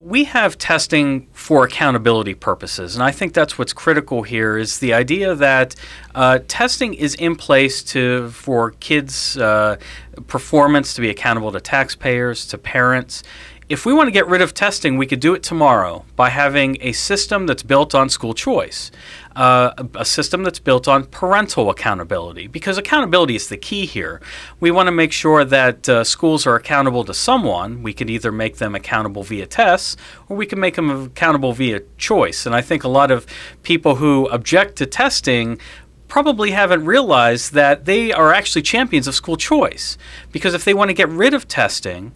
We have testing for accountability purposes, and I think that's what's critical here is the idea that testing is in place for kids' performance to be accountable to taxpayers, to parents. If we want to get rid of testing, we could do it tomorrow by having a system that's built on school choice, a system that's built on parental accountability, because accountability is the key here. We want to make sure that schools are accountable to someone. We could either make them accountable via tests, or we can make them accountable via choice. And I think a lot of people who object to testing probably haven't realized that they are actually champions of school choice. Because if they want to get rid of testing,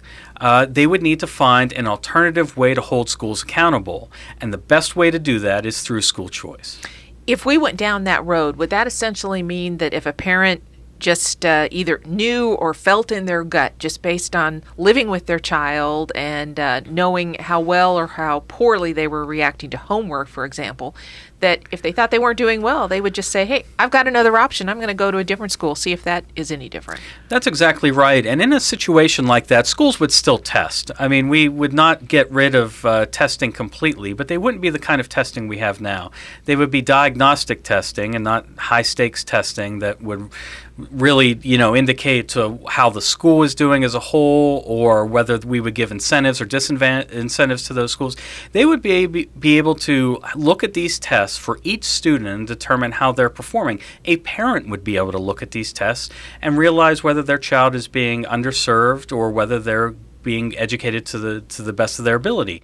they would need to find an alternative way to hold schools accountable. And the best way to do that is through school choice. If we went down that road, would that essentially mean that if a parent just either knew or felt in their gut, just based on living with their child and knowing how well or how poorly they were reacting to homework, for example, that if they thought they weren't doing well, they would just say, hey, I've got another option. I'm going to go to a different school, see if that is any different. That's exactly right. And in a situation like that, schools would still test. I mean, we would not get rid of testing completely, but they wouldn't be the kind of testing we have now. They would be diagnostic testing and not high-stakes testing that would really, indicate to how the school is doing as a whole, or whether we would give incentives or disincentives to those schools. They would be able to look at these tests for each student and determine how they're performing. A parent would be able to look at these tests and realize whether their child is being underserved or whether they're being educated to the best of their ability.